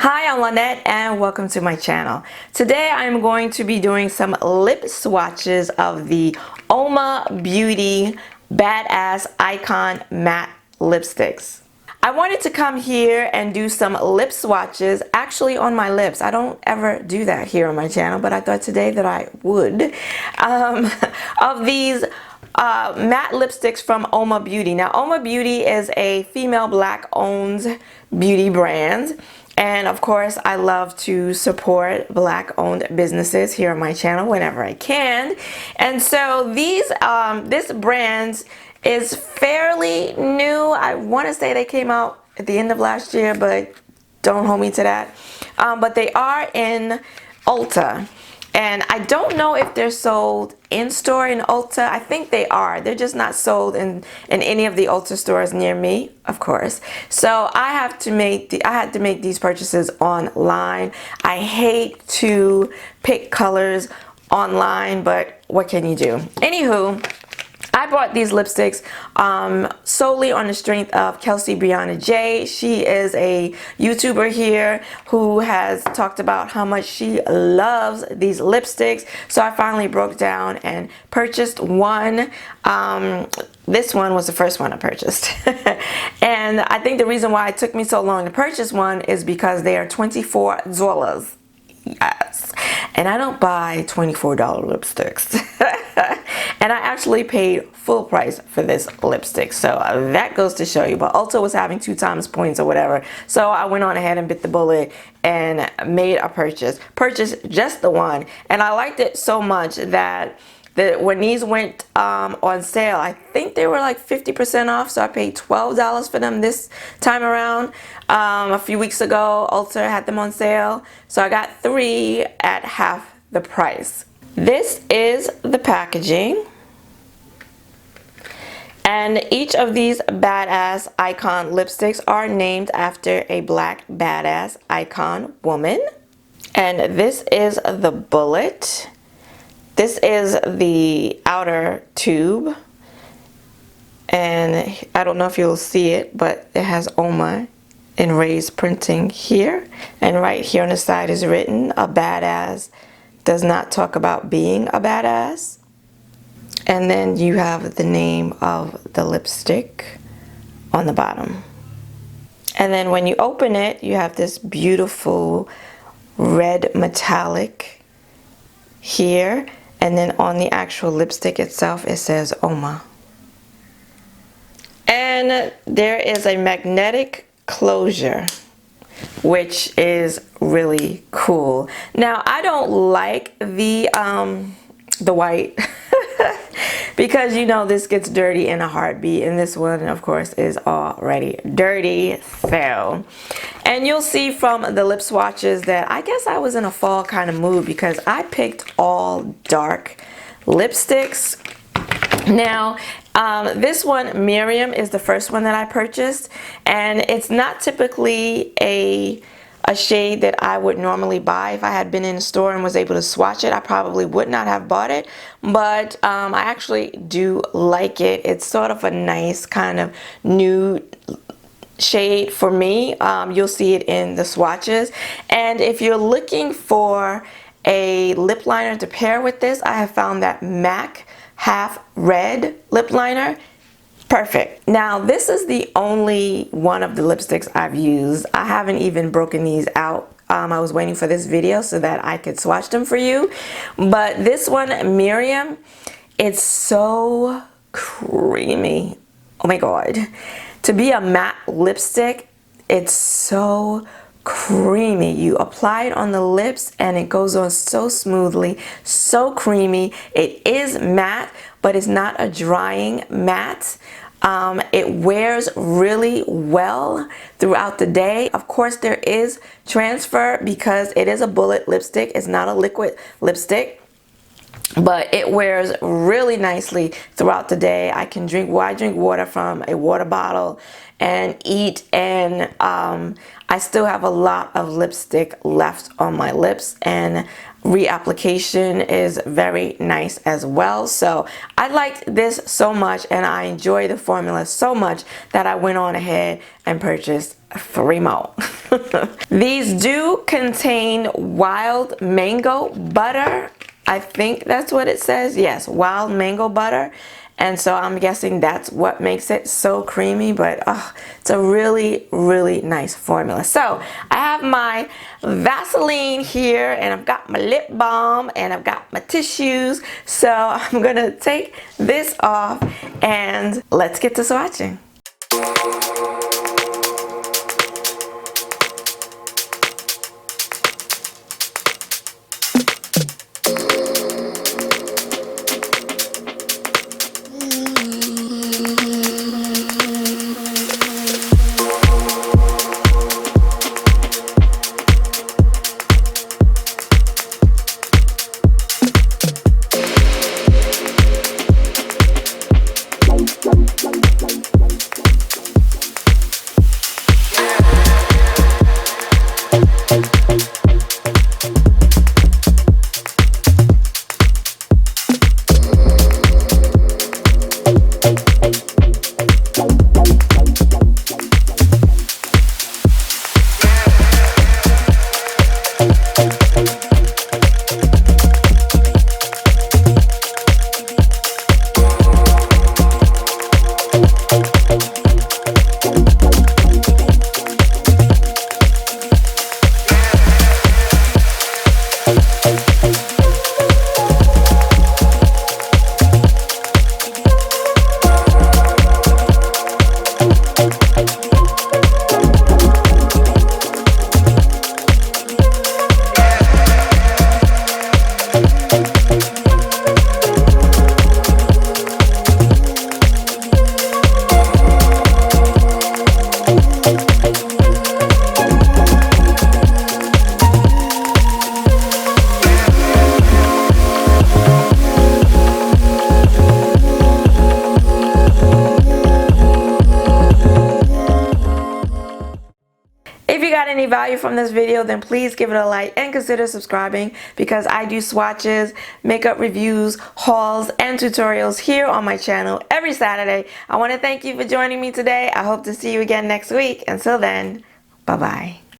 Hi, I'm Lynette and welcome to my channel. Today I'm going to be doing some lip swatches of the Uoma Beauty Badass Icon matte lipsticks. I wanted to come here and do some lip swatches actually on my lips. I don't ever do that here on my channel, but I thought today that I would. Of these matte lipsticks from Uoma Beauty. Now Uoma Beauty is a female black owned beauty brand. And of course, I love to support black-owned businesses here on my channel whenever I can. And so this brand is fairly new. I want to say they came out at the end of last year, but don't hold me to that. But they are in Ulta. And I don't know if they're sold in-store in Ulta. I think they are. They're just not sold in any of the Ulta stores near me, of course. So I had to make these purchases online. I hate to pick colors online, but what can you do? Anywho, I bought these lipsticks solely on the strength of Kelsey Brianna J. She is a YouTuber here who has talked about how much she loves these lipsticks. So I finally broke down and purchased one. This one was the first one I purchased. And I think the reason why it took me so long to purchase one is because they are $24. Yes. And I don't buy $24 lipsticks. And I actually paid full price for this lipstick. So that goes to show you. But Ulta was having 2 times points or whatever. So I went on ahead and bit the bullet and made a purchase. Purchased just the one. And I liked it so much that when these went on sale, I think they were like 50% off. So I paid $12 for them this time around. A few weeks ago, Ulta had them on sale. So I got 3 at half the price. This is the packaging. And each of these badass icon lipsticks are named after a black badass icon woman. And this is the bullet. This is the outer tube. And I don't know if you'll see it, but it has Uoma in raised printing here. And right here on the side is written, "A badass does not talk about being a badass." And then you have the name of the lipstick on the bottom. And then when you open it, you have this beautiful red metallic here. And then on the actual lipstick itself, it says Uoma. And there is a magnetic closure, which is really cool. Now, I don't like the white because you know this gets dirty in a heartbeat, and this one of course is already dirty. So, and you'll see from the lip swatches that I guess I was in a fall kind of mood because I picked all dark lipsticks. Now this one, Miriam, is the first one that I purchased, and it's not typically a shade that I would normally buy. If I had been in a store and was able to swatch it, I probably would not have bought it, but I actually do like it. It's sort of a nice kind of nude shade for me. You'll see it in the swatches. And if you're looking for a lip liner to pair with this, I have found that MAC Half Red lip liner. Perfect. Now this is the only one of the lipsticks I've used. I haven't even broken these out. I was waiting for this video so that I could swatch them for you. But this one, Miriam, it's so creamy. Oh my god. To be a matte lipstick, it's so creamy. You apply it on the lips and it goes on so smoothly, so creamy. It is matte, but it's not a drying matte. It wears really well throughout the day. Of course, there is transfer because it is a bullet lipstick. It's not a liquid lipstick, but it wears really nicely throughout the day. I drink water from a water bottle and eat, and I still have a lot of lipstick left on my lips, and reapplication is very nice as well. So I liked this so much and I enjoy the formula so much that I went on ahead and purchased 3 more. These do contain wild mango butter. I think that's what it says. Yes, wild mango butter. And so I'm guessing that's what makes it so creamy, but it's a really, really nice formula. So I have my Vaseline here, and I've got my lip balm, and I've got my tissues. So I'm gonna take this off and let's get to swatching. If you got any value from this video, then please give it a like and consider subscribing, because I do swatches, makeup reviews, hauls, and tutorials here on my channel every Saturday. I want to thank you for joining me today. I hope to see you again next week. Until then, bye-bye.